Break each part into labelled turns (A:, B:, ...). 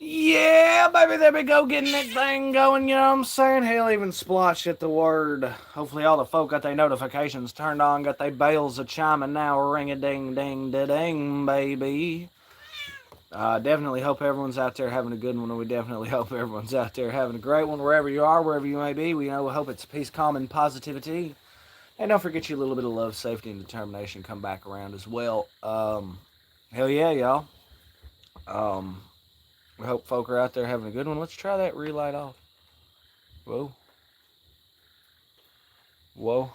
A: Yeah, baby, there we go, getting that thing going, you know what I'm saying? Hell, even splotched at the word. Hopefully all the folk got their notifications turned on, got their bells a chiming now, ring-a-ding-ding-da-ding, baby. Definitely hope everyone's out there having a good one, and we definitely hope everyone's out there having a great one wherever you are, wherever you may be. We hope it's peace, calm, and positivity. And don't forget your little bit of love, safety, and determination come back around as well. Hell yeah, y'all. Um, we hope folk are out there having a good one. Let's try that relight off. Whoa. Whoa.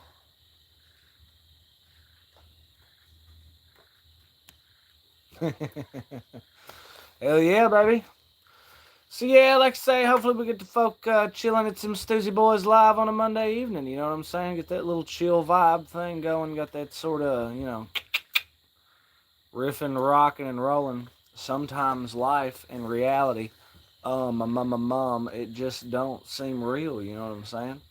A: Hell yeah, baby. So yeah, like I say, hopefully we get the folk chilling at some Stoosey Boys live on a Monday evening. You know what I'm saying? Get that little chill vibe thing going. Got that sort of, riffing, rocking, and rolling. Sometimes life and reality, it just don't seem real. You know what I'm saying?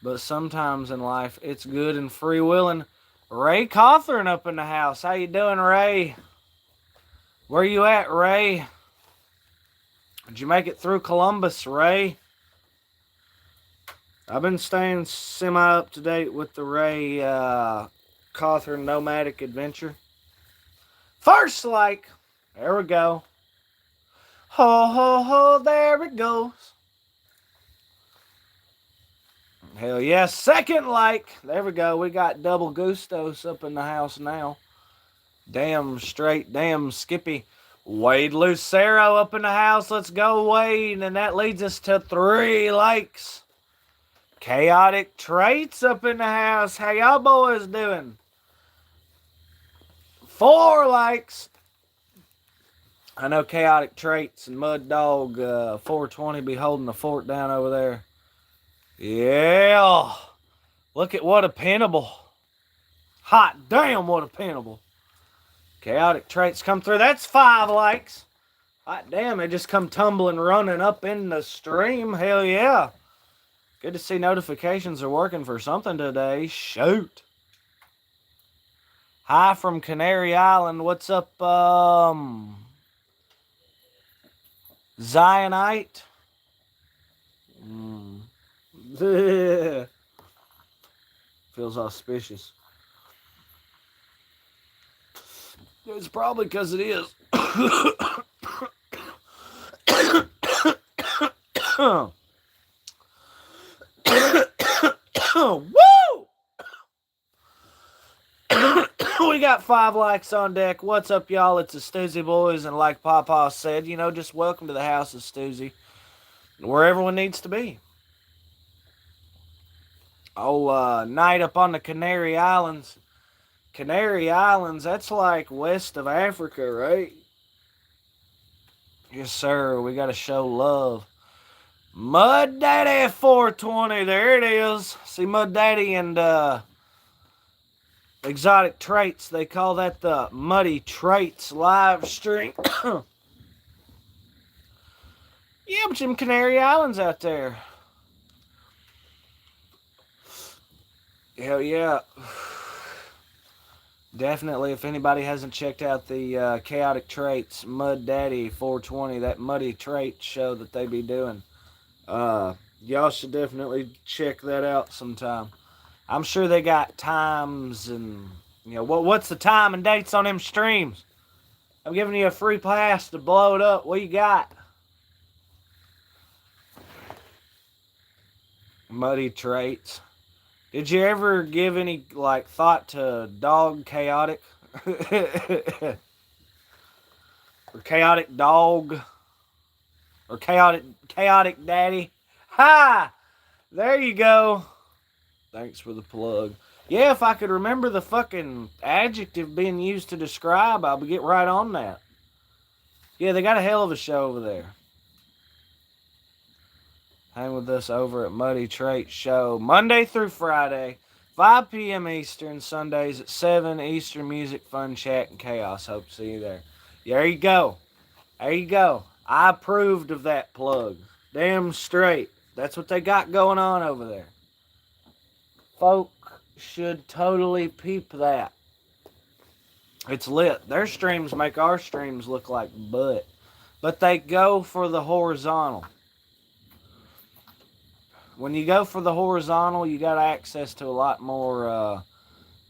A: But sometimes in life, it's good and free willing. Ray Cawthorn up in the house. How you doing, Ray? Where you at, Ray? Did you make it through Columbus, Ray? I've been staying semi up to date with the Ray Cawthorn Nomadic Adventure. First, like, there we go. Ho, ho, ho, there it goes. Hell yeah. Second, like, there we go. We got double Gustos up in the house now. Damn straight, damn Skippy. Wade Lucero up in the house. Let's go, Wade. And that leads us to 3 likes. Chaotic Traits up in the house. How y'all boys doing? 4 likes. I know Chaotic Traits and Mud Dog 420 be holding the fort down over there. Yeah. Look at what a pinnable. Hot damn, what a pinnable. Chaotic Traits come through. That's 5 likes. Hot damn, it just come tumbling, running up in the stream. Hell yeah. Good to see notifications are working for something today. Shoot. Hi from Canary Island. What's up, Zionite? Feels auspicious. It's probably because it is. Woo! We got 5 likes on deck. What's up, y'all? It's the Stoosey Boys, and like Papa said, just welcome to the house of Stoosey, where everyone needs to be. Night up on the Canary Islands. Canary Islands, that's like west of Africa, right? Yes, sir. We got to show love. Mud Daddy 420, there it is. See, Mud Daddy and Exotic Traits, they call that the Muddy Traits live stream. Yeah, but some Canary Islands out there. Hell yeah. Definitely, if anybody hasn't checked out the Chaotic Traits Mud Daddy 420, that Muddy Trait show that they be doing, y'all should definitely check that out sometime. I'm sure they got times and, what's the time and dates on them streams? I'm giving you a free pass to blow it up. What you got? Muddy Traits. Did you ever give any, thought to Dog Chaotic? Or Chaotic Dog? Or Chaotic Daddy? Ha! There you go. Thanks for the plug. Yeah, if I could remember the fucking adjective being used to describe, I'll get right on that. Yeah, they got a hell of a show over there. Hang with us over at Muddy Trait Show, Monday through Friday, 5 p.m. Eastern, Sundays at 7 Eastern. Music, fun, chat, and chaos. Hope to see you there. There you go. There you go. I approved of that plug. Damn straight. That's what they got going on over there. Folk should totally peep that. It's lit. Their streams make our streams look like butt. but they go for the horizontal. When you go for the horizontal, you got access to a lot more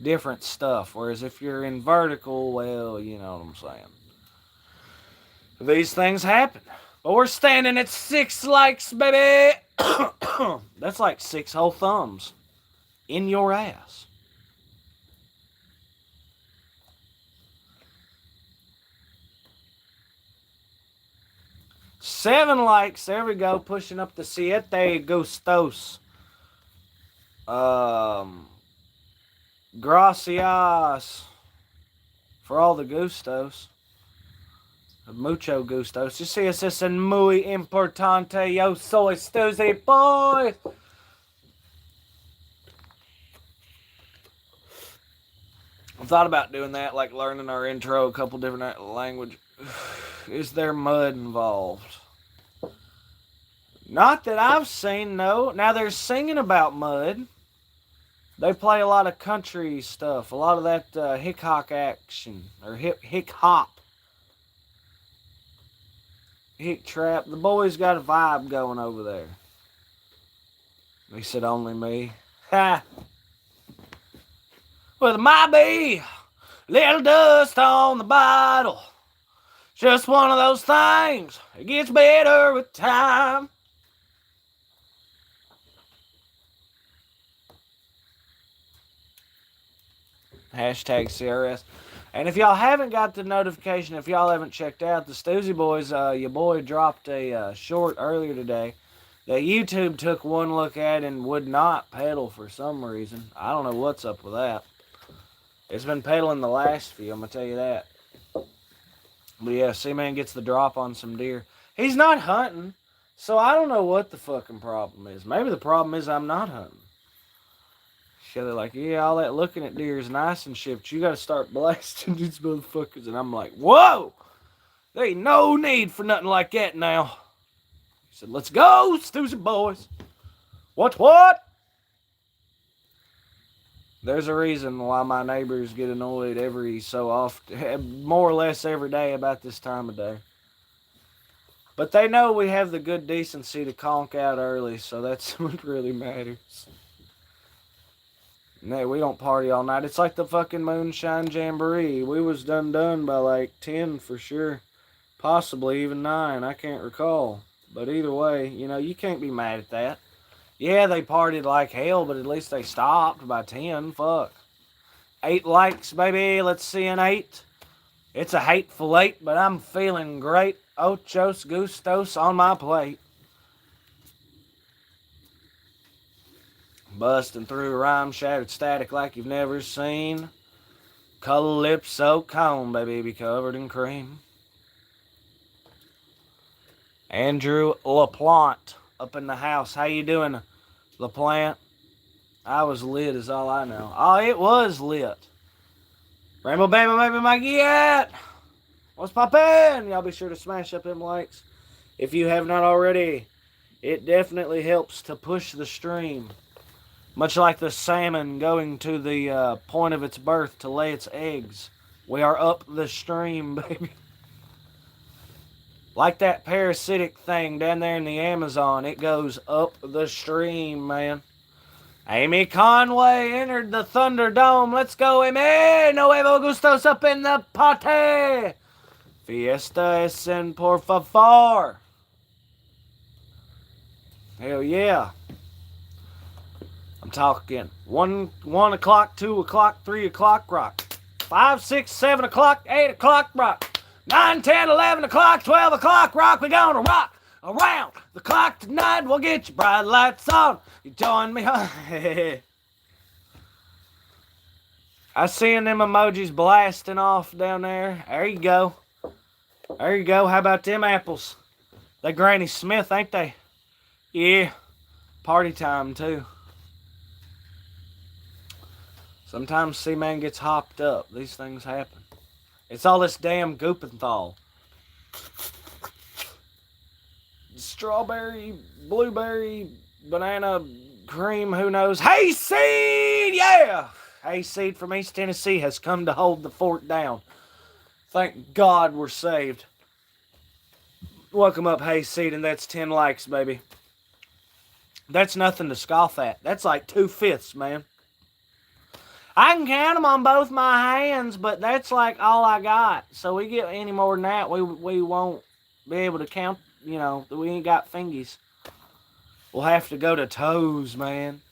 A: different stuff. Whereas if you're in vertical, well, you know what I'm saying. These things happen. But we're standing at 6 likes, baby. That's like 6 whole thumbs in your ass. Seven likes. There we go. Pushing up to Siete Gustos. Gracias for all the gustos. Mucho gustos. You see, es en muy importante. Yo soy Stoosey Boys. I thought about doing that, like learning our intro, a couple different languages. Is there mud involved? Not that I've seen, no. Now, they're singing about mud. They play a lot of country stuff, a lot of that hick-hop action, or hick-hop. Hick trap. The boys got a vibe going over there. He said, only me. Ha! Well, there might be little dust on the bottle. Just one of those things. It gets better with time. Hashtag CRS. And if y'all haven't got the notification, if y'all haven't checked out the Stoosey Boys, your boy dropped a short earlier today that YouTube took one look at and would not pedal for some reason. I don't know what's up with that. It's been pedaling the last few, I'm going to tell you that. But yeah, C-Man gets the drop on some deer. He's not hunting, so I don't know what the fucking problem is. Maybe the problem is I'm not hunting. So they're like, yeah, all that looking at deer is nice and shit, but you got to start blasting these motherfuckers. And I'm like, whoa! There ain't no need for nothing like that now. He said, let's go, Stoosey Boys. What? There's a reason why my neighbors get annoyed every so often, more or less every day about this time of day. But they know we have the good decency to conk out early, so that's what really matters. No, we don't party all night. It's like the fucking Moonshine Jamboree. We was done by like 10 for sure. Possibly even 9. I can't recall. But either way, you know, you can't be mad at that. Yeah, they partied like hell, but at least they stopped by 10. Fuck. 8 likes, baby. Let's see an 8. It's a hateful 8, but I'm feeling great. Ochos gustos on my plate. Busting through a rhyme, shattered static like you've never seen. Color lips so calm, baby, be covered in cream. Andrew LaPlante up in the house. How you doing, LaPlante? I was lit is all I know. Oh, it was lit. Rainbow baby my get. What's poppin'? Y'all be sure to smash up them likes if you have not already. It definitely helps to push the stream. Much like the salmon going to the point of its birth to lay its eggs. We are up the stream, baby. Like that parasitic thing down there in the Amazon. It goes up the stream, man. Amy Conway entered the Thunderdome. Let's go, Amy. Nuevo Gustos up in the party. Fiesta es en por favor. Hell yeah. I'm talking 1 o'clock, 2 o'clock, 3 o'clock rock. 5, 6, 7 o'clock, 8 o'clock rock. 9, 10, 11 o'clock, 12 o'clock rock. We're gonna rock around the clock tonight. We'll get your bright lights on. You join me, huh? I seeing them emojis blasting off down there. There you go. There you go. How about them apples? They Granny Smith, ain't they? Yeah. Party time, too. Sometimes C-Man gets hopped up. These things happen. It's all this damn Goopenthal. Strawberry, blueberry, banana, cream, who knows. Hayseed! Yeah! Hayseed from East Tennessee has come to hold the fort down. Thank God we're saved. Welcome up, Hayseed, and that's 10 likes, baby. That's nothing to scoff at. That's like 2/5, man. I can count them on both my hands, but that's like all I got. So we get any more than that, we won't be able to count. You know, we ain't got fingies. We'll have to go to toes, man.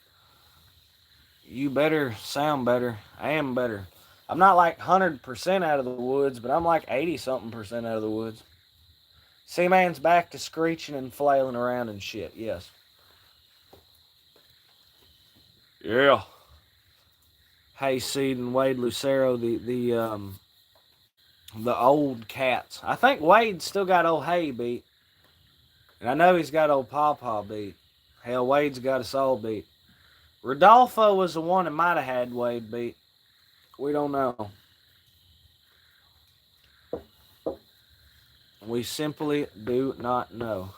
A: You better sound better. I am better. I'm not like 100% out of the woods, but I'm like 80-something% out of the woods. Seaman's back to screeching and flailing around and shit, yes. Yeah. Hayseed and Wade Lucero, the old cats. I think Wade's still got old Hay beat. And I know he's got old Pawpaw beat. Hell, Wade's got us all beat. Rodolfo was the one that might have had Wade beat. We don't know. We simply do not know.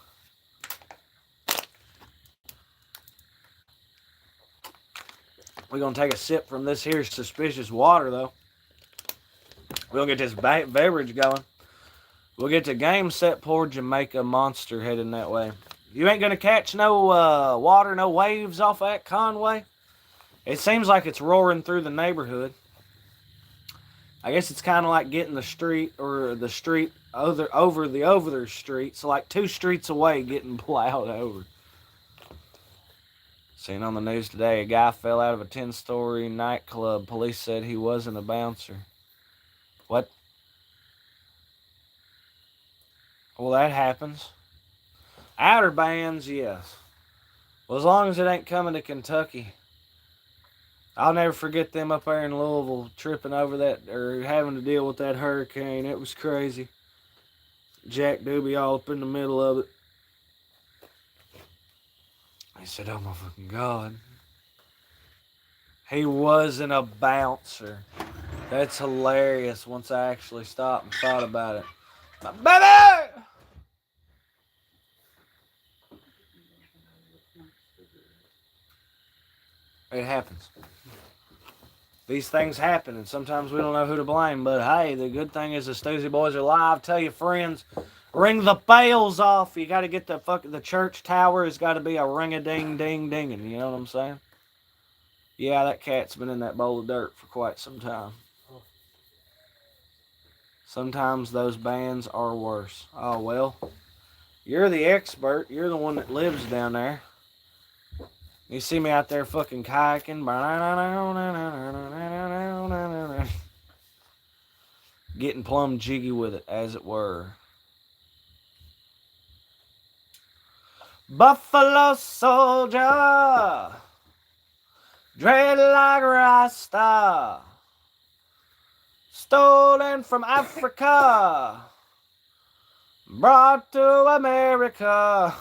A: We're going to take a sip from this here suspicious water, though. We'll get this beverage going. We'll get to Game Set Poor Jamaica Monster heading that way. You ain't going to catch no water, no waves off that Conway? It seems like it's roaring through the neighborhood. I guess it's kind of like getting the street or the street over the other street. So like 2 streets away getting plowed over. Seen on the news today, a guy fell out of a 10-story nightclub. Police said he wasn't a bouncer. What? Well, that happens. Outer bands, yes. Well, as long as it ain't coming to Kentucky. I'll never forget them up there in Louisville tripping over that, or having to deal with that hurricane. It was crazy. Jack Doobie all up in the middle of it. He said, oh my fucking God. He wasn't a bouncer. That's hilarious once I actually stopped and thought about it. My baby! It happens. These things happen, and sometimes we don't know who to blame. But hey, the good thing is the Stoosey Boys are live. Tell your friends, ring the bells off. You got to get the church tower has got to be a ring-a-ding-ding-dinging. You know what I'm saying? Yeah, that cat's been in that bowl of dirt for quite some time. Sometimes those bands are worse. Oh, well, you're the expert. You're the one that lives down there. You see me out there fucking kayaking. Getting plumb jiggy with it, as it were. Buffalo soldier, dread like Rasta, stolen from Africa, brought to America.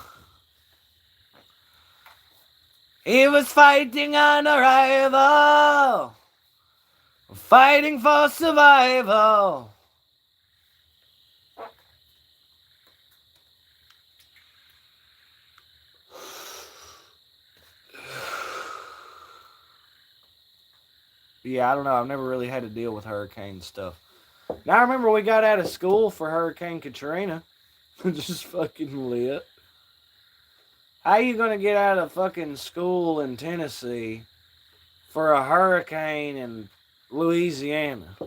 A: He was fighting on arrival, fighting for survival. Yeah, I don't know. I've never really had to deal with hurricane stuff. Now, I remember we got out of school for Hurricane Katrina. Just fucking lit. How you going to get out of fucking school in Tennessee for a hurricane in Louisiana?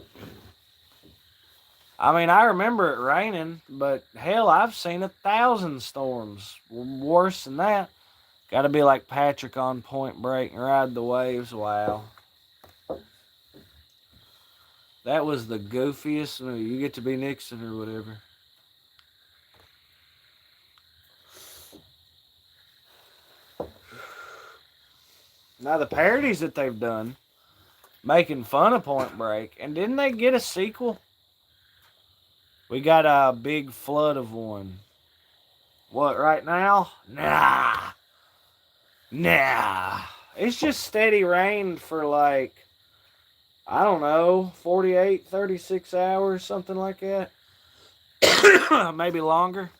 A: I mean, I remember it raining, but hell, I've seen 1,000 storms worse than that. Got to be like Patrick on Point Break and ride the waves. Wow. That was the goofiest. You get to be Nixon or whatever. Now, the parodies that they've done, making fun of Point Break, and didn't they get a sequel? We got a big flood of one. What, right now? Nah. It's just steady rain for like, I don't know, 48, 36 hours, something like that. Maybe longer.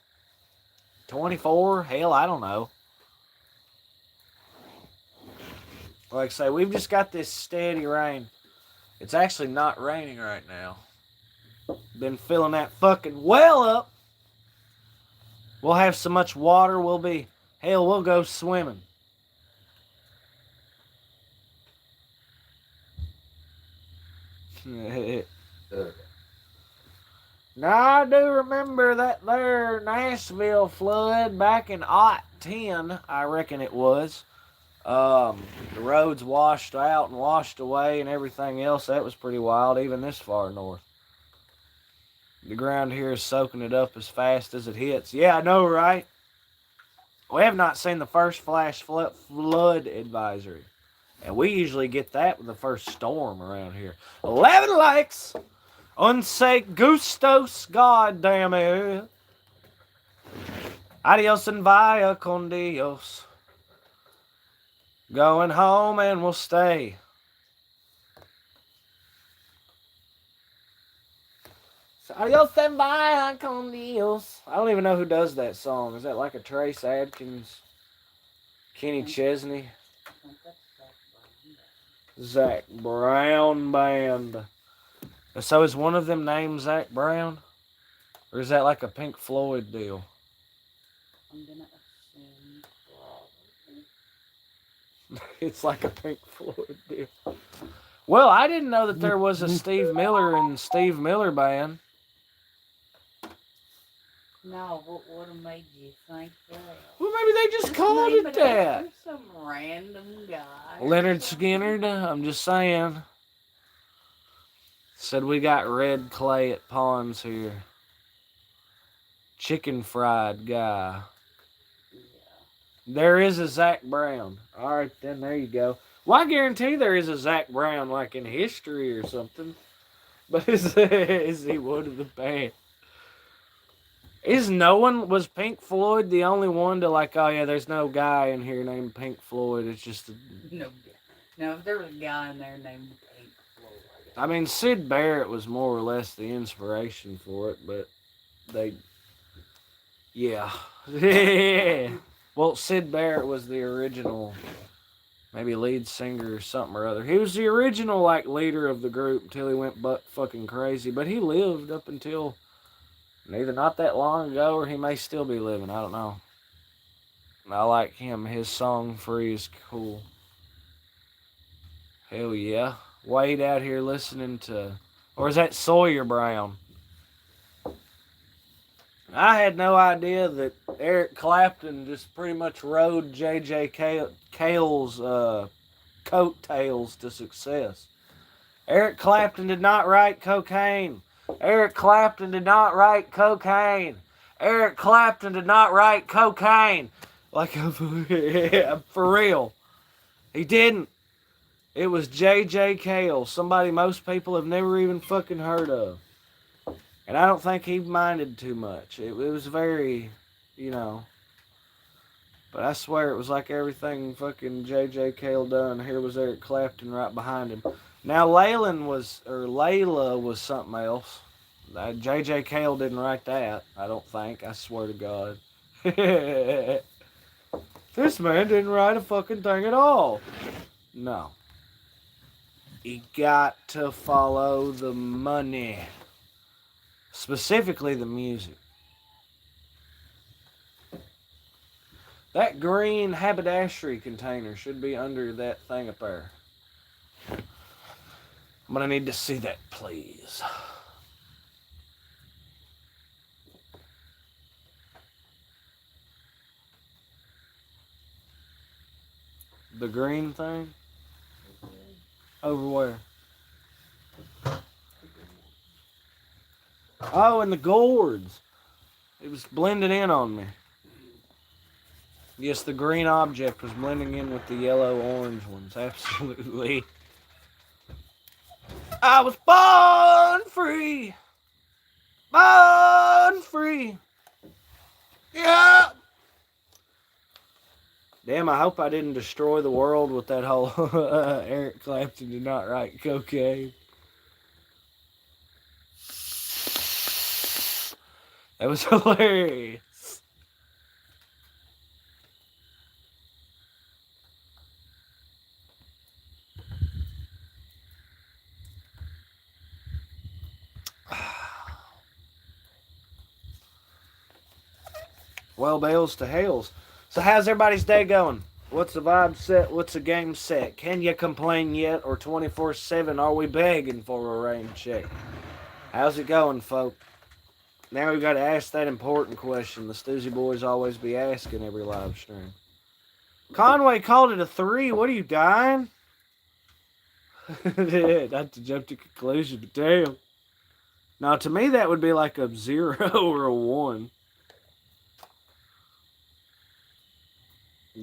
A: 24, hell, I don't know. Like I say, we've just got this steady rain. It's actually not raining right now. Been filling that fucking well up. We'll have so much water, we'll go swimming. Now I do remember that there Nashville flood back in '10, I reckon it was. The roads washed out and washed away and everything else. That was pretty wild, even this far north. The ground here is soaking it up as fast as it hits. Yeah, I know, right? We have not seen the first flash flood advisory. And we usually get that with the first storm around here. 11 likes! Unse gustos, goddamn it. Adios and via con Dios. Going home and we'll stay. Adios and via con Dios. I don't even know who does that song. Is that like a Trace Adkins, Kenny Chesney? Zach Brown Band. So is one of them named Zach Brown? Or is that like a Pink Floyd deal?
B: I'm gonna assume probably.
A: It's like a Pink Floyd deal. Well, I didn't know that there was a Steve Miller and Steve Miller Band.
B: No, what would have made you think that?
A: Well, maybe they just called it that.
B: Some random guy.
A: Leonard Skinner, I'm just saying. Said we got red clay at Ponds here. Chicken fried guy.
B: Yeah.
A: There is a Zach Brown. All right, then there you go. Well, I guarantee there is a Zach Brown, like in history or something. But is he one of the band? Was Pink Floyd the only one to like, oh yeah, there's no guy in here named Pink Floyd. It's just
B: No, if there was a guy in there named Pink Floyd.
A: I mean, Syd Barrett was more or less the inspiration for it, but yeah. Well, Syd Barrett was the original, maybe lead singer or something or other. He was the original, like, leader of the group until he went butt fucking crazy, but he lived up until either not that long ago or he may still be living. I don't know. I like him. His song Free is cool. Hell yeah. Wade out here listening to, or is that Sawyer Brown? I had no idea that Eric Clapton just pretty much rode J.J. Cale's coattails to success. Eric Clapton did not write cocaine. Eric Clapton did not write cocaine. Eric Clapton did not write cocaine. Like, for real. He didn't. It was J.J. Cale, somebody most people have never even fucking heard of. And I don't think he minded too much. It was very, But I swear it was like everything fucking J.J. Cale done. Here was Eric Clapton right behind him. Now Layla was something else. J.J. Cale didn't write that, I don't think. I swear to God. This man didn't write a fucking thing at all. No. You got to follow the money. Specifically the music. That green haberdashery container should be under that thing up there. I'm gonna need to see that, please. The green thing? Over where? Oh, and the gourds. It was blending in on me. Yes, the green object was blending in with the yellow-orange ones. Absolutely. I was born free. Born free. Yeah. Damn, I hope I didn't destroy the world with that whole Eric Clapton did not write cocaine. That was hilarious. Well, bells to hells. So how's everybody's day going? What's the vibe set? What's the game set? Can you complain yet? Or 24/7 are we begging for a rain check? How's it going, folk? Now we've got to ask that important question the Stoosey Boys always be asking every live stream. Conway called it a 3. What are you, dying? Not to jump to conclusion, but damn. Now, to me, that would be like a 0 or a 1.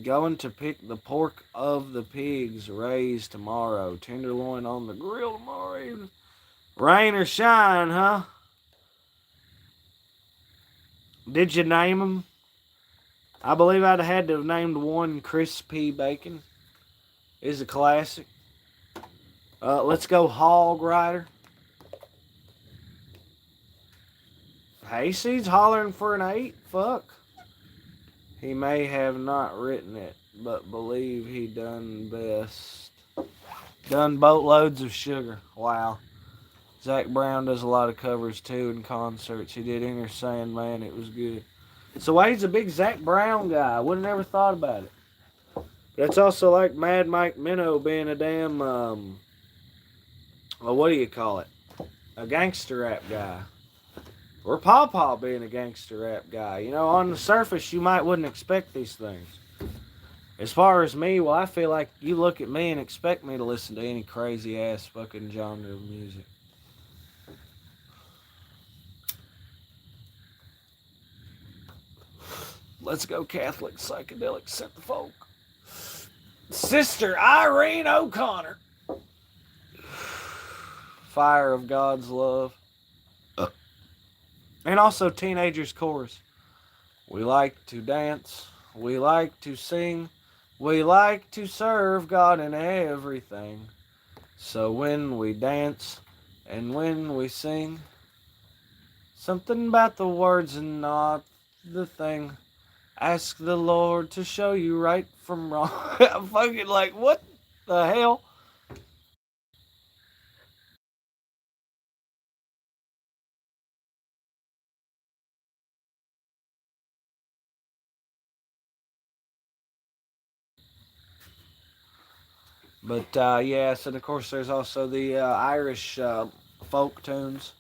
A: Going to pick the pork of the pigs raised tomorrow. Tenderloin on the grill tomorrow evening. Rain or shine, huh? Did you name them? I believe I'd have had to have named one Crispy Bacon. Is a classic. Let's go Hog Rider. Hayseed's hollering for an 8. Fuck. He may have not written it, but believe he done best. Done boatloads of sugar. Wow. Zach Brown does a lot of covers too in concerts. He did Inner Sandman. It was good. So Wade's a big Zach Brown guy. I would have never thought about it. That's also like Mad Mike Minnow being a damn, well, what do you call it? A gangster rap guy. Or Paw Paw being a gangster rap guy. You know, on the surface, you wouldn't expect these things. As far as me, well, I feel like you look at me and expect me to listen to any crazy ass fucking genre of music. Let's go Catholic psychedelic set the folk. Sister Irene O'Connor. Fire of God's love. And also Teenagers Chorus. We like to dance. We like to sing. We like to serve God in everything. So when we dance and when we sing, something about the words and not the thing. Ask the Lord to show you right from wrong. I'm fucking like, what the hell? But yes, and of course there's also the Irish folk tunes.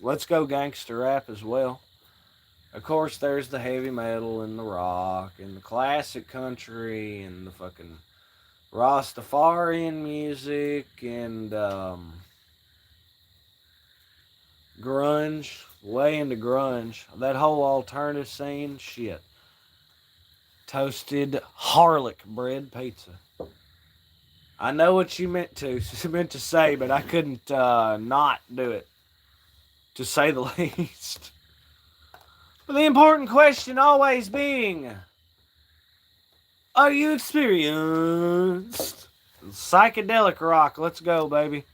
A: Let's go gangster rap as well. Of course, there's the heavy metal and the rock and the classic country and the fucking Rastafarian music and grunge, way into grunge. That whole alternative scene, shit. Toasted harlock bread pizza. I know what you meant to say, but I couldn't not do it, to say the least. But the important question always being, are you experienced? Psychedelic rock, let's go, baby.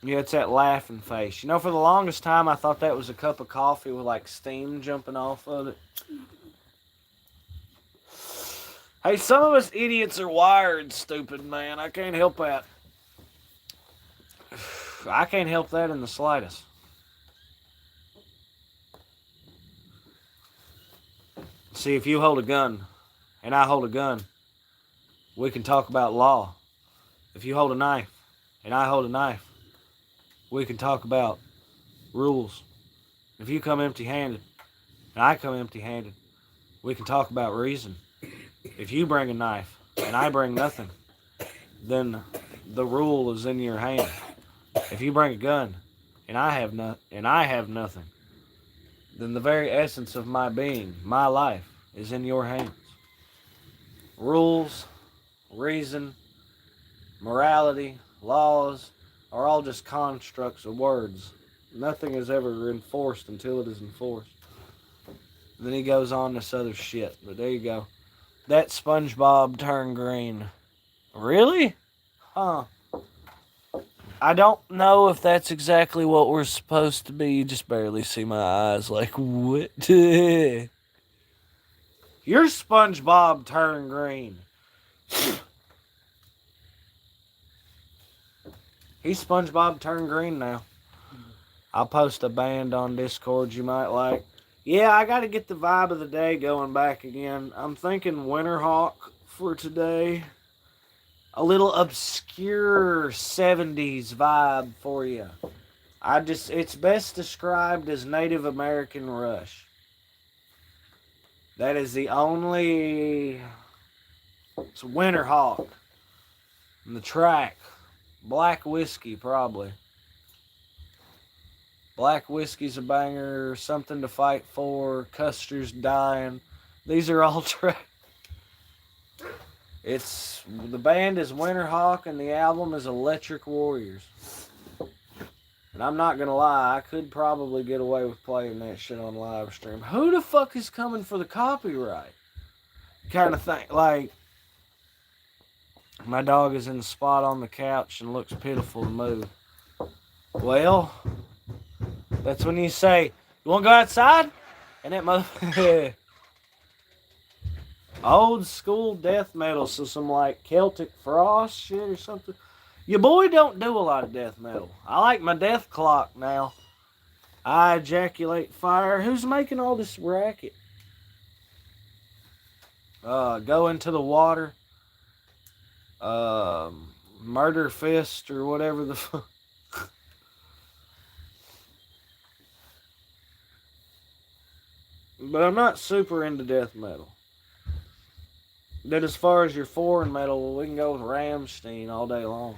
A: Yeah, it's that laughing face. You know, for the longest time, I thought that was a cup of coffee with like steam jumping off of it. Hey, some of us idiots are wired stupid, man. I can't help that. I can't help that in the slightest. See, if you hold a gun and I hold a gun, we can talk about law. If you hold a knife and I hold a knife, we can talk about rules. If you come empty-handed and I come empty-handed, we can talk about reason. If you bring a knife and I bring nothing, then the rule is in your hand. If you bring a gun and I have nothing, then the very essence of my being, my life, is in your hands. Rules, reason, morality, laws are all just constructs of words. Nothing is ever enforced until it is enforced. Then he goes on this other shit, but there you go. That SpongeBob turned green. Really? Huh. I don't know if that's exactly what we're supposed to be. You just barely see my eyes. Like, what? Your SpongeBob turned green. He's SpongeBob turned green now. I'll post a band on Discord you might like. Yeah, I got to get the vibe of the day going back again. I'm thinking Winterhawk for today. A little obscure 70s vibe for you. It's best described as Native American Rush. That is the only. It's Winterhawk. And the track. Black Whiskey, probably. Black Whiskey's a banger. Something to Fight For. Custer's Dying. These are all tracks. The band is Winterhawk and the album is Electric Warriors. And I'm not gonna lie, I could probably get away with playing that shit on live stream. Who the fuck is coming for the copyright? Kind of thing. Like, my dog is in the spot on the couch and looks pitiful to move. Well, that's when you say, you wanna go outside? And that motherfucker. Old school death metal, so some like Celtic Frost shit or something. Your boy don't do a lot of death metal. I like my death clock now. I ejaculate fire. Who's making all this racket? Go into the water. Murder fist or whatever the fuck. But I'm not super into death metal. Then as far as your foreign metal, we can go with Rammstein all day long.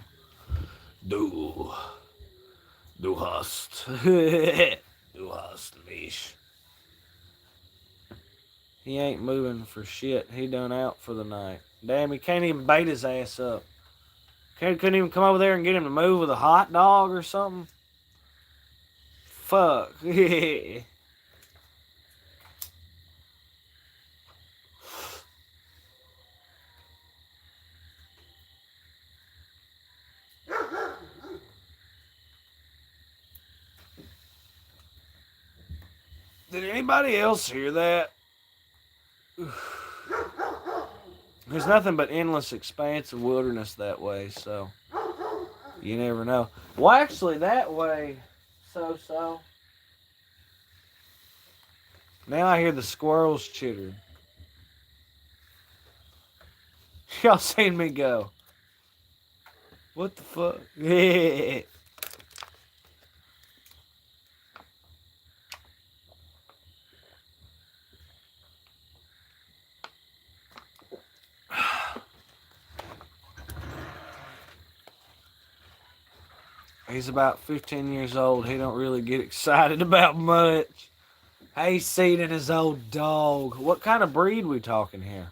A: Du hast mich. He ain't moving for shit. He done out for the night. Damn, he can't even bait his ass up. Couldn't even come over there and get him to move with a hot dog or something. Fuck. Did anybody else hear that? There's nothing but endless expanse of wilderness that way, so you never know. Well, actually, that way, so. Now I hear the squirrels chitter. Y'all seen me go. What the fuck? Yeah. He's about 15 years old. He don't really get excited about much. Hayseed and his old dog. What kind of breed we talking here?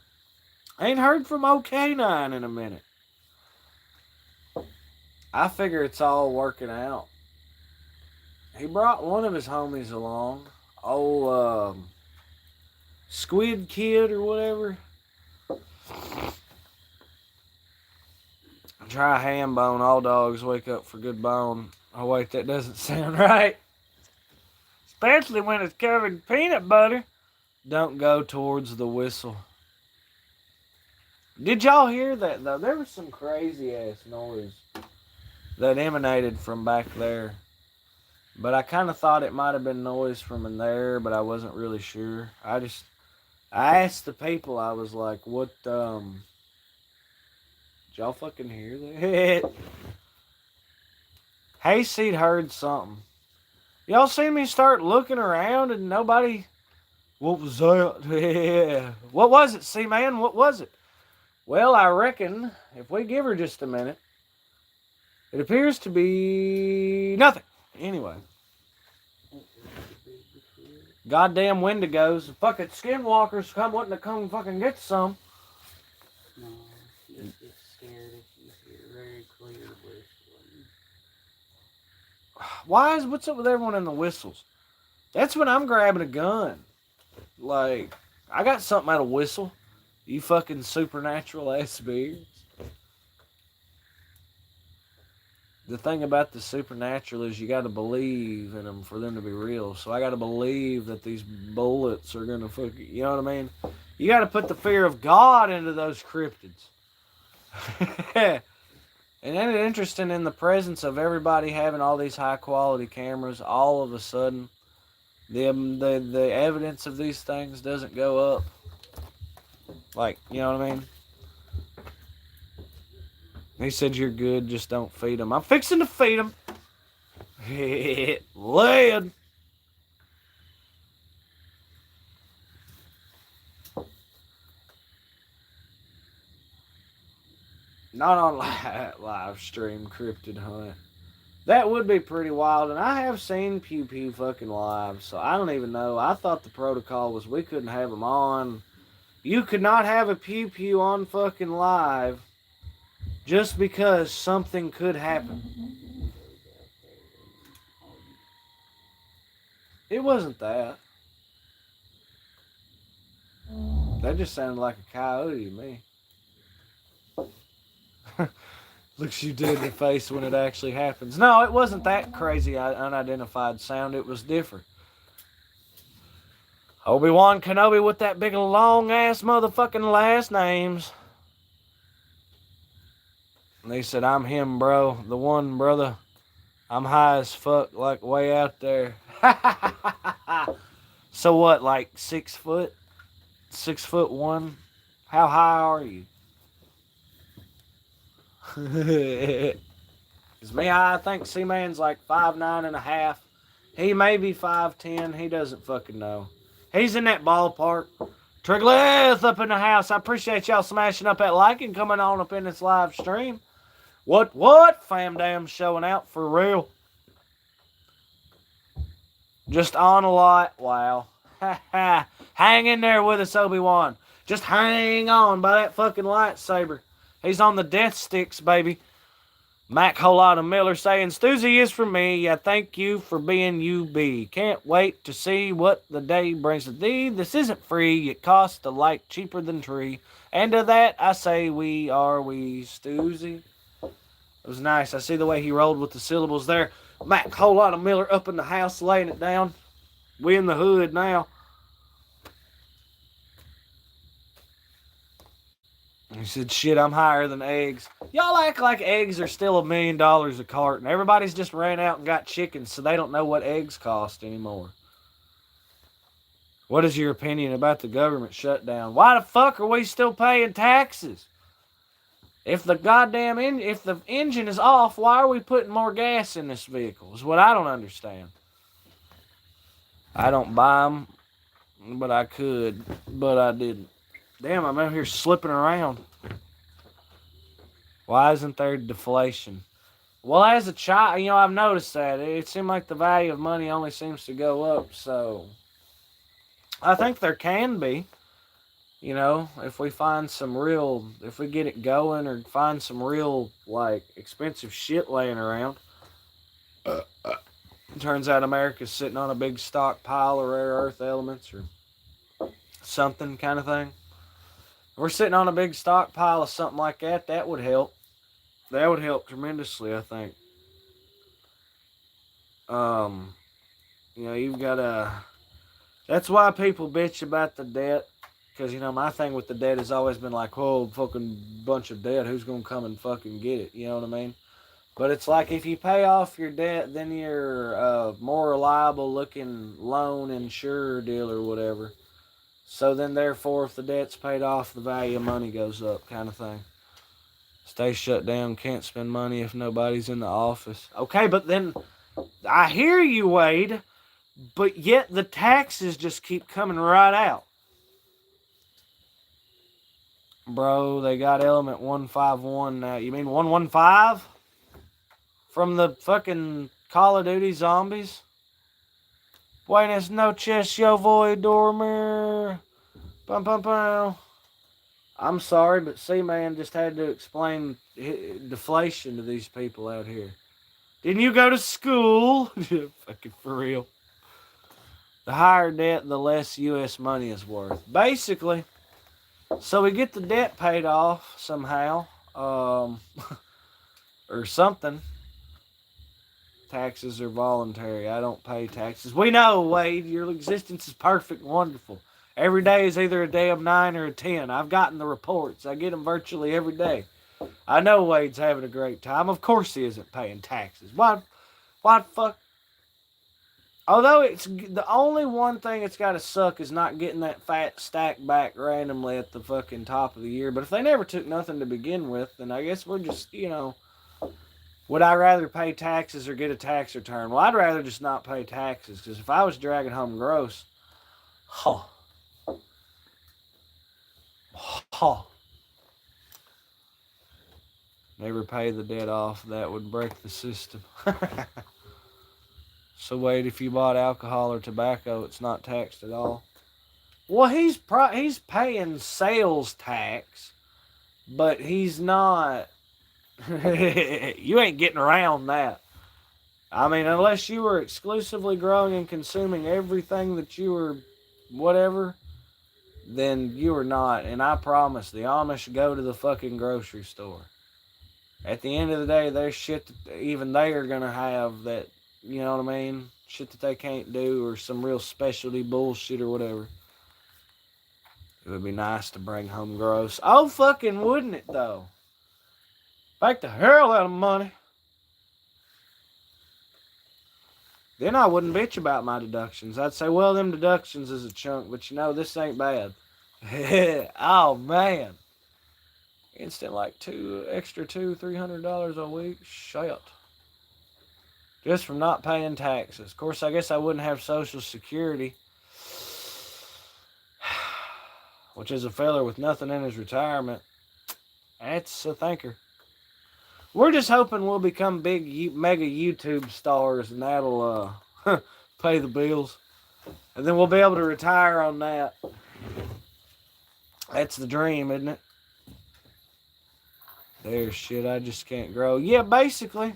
A: I ain't heard from OK9 in a minute. I figure it's all working out. He brought one of his homies along. Old Squid Kid or whatever. Try ham bone. All dogs wake up for good bone. Oh, wait, that doesn't sound right. Especially when it's covered in peanut butter. Don't go towards the whistle. Did y'all hear that, though? There was some crazy-ass noise that emanated from back there. But I kind of thought it might have been noise from in there, but I wasn't really sure. I asked the people, I was like, what, did y'all fucking hear that? Hayseed heard something. Y'all seen me start looking around and nobody... What was that? Yeah. What was it, C-Man? What was it? Well, I reckon if we give her just a minute, it appears to be nothing. Anyway. Goddamn Wendigos. Fucking skinwalkers wanting to come fucking get some.
B: No, you just get scared if you hear very clear whistling.
A: What's up with everyone in the whistles? That's when I'm grabbing a gun. Like, I got something out of whistle. You fucking supernatural ass beards. The thing about the supernatural is you got to believe in them for them to be real. So I got to believe that these bullets are going to fucking, you know what I mean? You got to put the fear of God into those cryptids. And then it's interesting in the presence of everybody having all these high quality cameras, all of a sudden the evidence of these things doesn't go up. Like, you know what I mean? He said, "You're good, just don't feed them." I'm fixing to feed them. Lead. Not on live stream cryptid hunt. That would be pretty wild, and I have seen Pew Pew fucking live, so I don't even know. I thought the protocol was we couldn't have them on. You could not have a Pew Pew on fucking live just because something could happen. It wasn't that. That just sounded like a coyote to me. Looks you dead in the face when it actually happens. No, it wasn't that crazy unidentified sound. It was different. Obi-Wan Kenobi with that big long ass motherfucking last names. And they said, "I'm him, bro. The one, brother. I'm high as fuck, like way out there." So what, like 6 foot? 6'1"? How high are you? Cause me, I think C-Man's like 5'9.5". He may be 5'10". He doesn't fucking know. He's in that ballpark. Trigleth up in the house. I appreciate y'all smashing up that like and coming on up in this live stream. What? Fam damn showing out for real. Just on a lot. Wow. Hang in there with us, Obi-Wan. Just hang on by that fucking lightsaber. He's on the death sticks, baby. Mac Holada Miller saying, "Stoosey is for me. I thank you for being you be. Can't wait to see what the day brings to thee. This isn't free. It costs a light cheaper than tree. And to that I say we are we, Stoosey." It was nice. I see the way he rolled with the syllables there. Mac Holada Miller up in the house laying it down. We in the hood now. He said, "Shit, I'm higher than eggs." Y'all act like eggs are still $1 million a carton. Everybody's just ran out and got chickens, so they don't know what eggs cost anymore. What is your opinion about the government shutdown? Why the fuck are we still paying taxes? If the if the engine is off, why are we putting more gas in this vehicle? Is what I don't understand. I don't buy them, but I could, but I didn't. Damn, I'm out here slipping around. Why isn't there deflation? Well, as a child, I've noticed that. It seemed like the value of money only seems to go up, so I think there can be. If we find if we get it going or find some real, like, expensive shit laying around. Turns out America's sitting on a big stockpile of rare earth elements or something kind of thing. If we're sitting on a big stockpile of something like that, that would help. That would help tremendously, I think. You've got to... That's why people bitch about the debt. Because, my thing with the debt has always been like, "Oh, fucking bunch of debt. Who's going to come and fucking get it?" You know what I mean? But it's like if you pay off your debt, then you're a more reliable looking loan insurer deal or whatever. So then, therefore, if the debt's paid off, the value of money goes up, kind of thing. Stay shut down, can't spend money if nobody's in the office. Okay, but then I hear you, Wade, but yet the taxes just keep coming right out. Bro, they got element 151 now. You mean 115? From the fucking Call of Duty zombies? Buenas noches, yo voy dormir. Bum, bum, bum. I'm sorry, but C-Man just had to explain deflation to these people out here. Didn't you go to school? Fucking for real. The higher debt, the less U.S. money is worth. Basically. So we get the debt paid off somehow. Or something. Taxes are voluntary. I don't pay taxes. We know, Wade, your existence is perfect and wonderful. Every day is either a day of 9 or a 10. I've gotten the reports. I get them virtually every day. I know Wade's having a great time. Of course he isn't paying taxes. Why the fuck? Although it's the only one thing it's got to suck is not getting that fat stack back randomly at the fucking top of the year. But if they never took nothing to begin with, then I guess we're just, would I rather pay taxes or get a tax return? Well, I'd rather just not pay taxes because if I was dragging home gross, huh, huh, never pay the debt off, that would break the system. So wait, if you bought alcohol or tobacco, it's not taxed at all. Well, he's paying sales tax, but he's not. You ain't getting around that. I mean, unless you were exclusively growing and consuming everything that you were, whatever, then you are not. And I promise, the Amish go to the fucking grocery store. At the end of the day, there's shit that even they are gonna have that, you know what I mean? Shit that they can't do or some real specialty bullshit or whatever. It would be nice to bring home gross. Oh, fucking wouldn't it, though? Make the hell out of money. Then I wouldn't bitch about my deductions. I'd say, well, them deductions is a chunk, but this ain't bad. Oh, man. Instant like $200-$300 a week. Shit. Just from not paying taxes. Of course, I guess I wouldn't have Social Security. Which is a feller with nothing in his retirement. That's a thinker. We're just hoping we'll become big, mega YouTube stars, and that'll pay the bills. And then we'll be able to retire on that. That's the dream, isn't it? There's shit I just can't grow. Yeah, basically.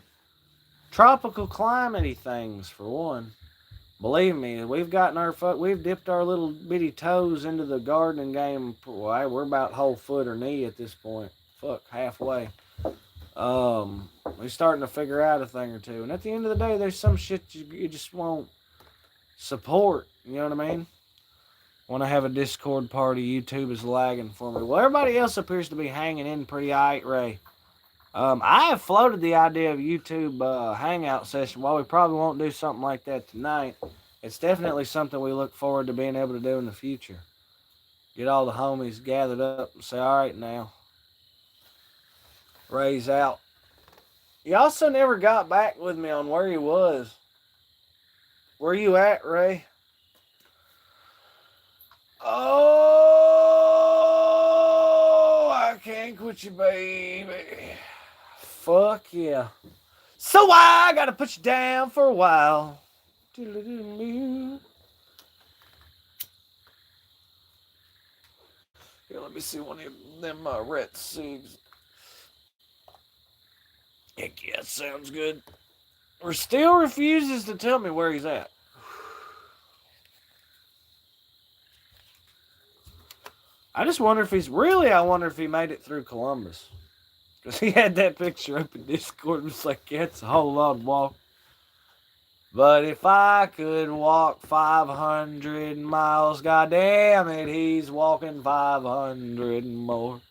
A: Tropical climate-y things, for one. Believe me, we've dipped our little bitty toes into the gardening game. Well, we're about whole foot or knee at this point. Fuck, halfway. We're starting to figure out a thing or two. And at the end of the day, there's some shit you just won't support. You know what I mean? When I have a Discord party, YouTube is lagging for me. Well, everybody else appears to be hanging in pretty aight, Ray. I have floated the idea of YouTube hangout session. While we probably won't do something like that tonight, it's definitely something we look forward to being able to do in the future. Get all the homies gathered up and say, all right now, Ray's out. You also never got back with me on where he was. Where you at, Ray? Oh, I can't quit you, baby. Fuck yeah. So I gotta put you down for a while. Here, let me see one of them red cigs. Heck yeah, sounds good. Or still refuses to tell me where he's at. I just wonder if I wonder if he made it through Columbus. Because he had that picture up in Discord. It was like, yeah, it's a whole lot of walk. But if I could walk 500 miles, goddamn it, he's walking 500 more.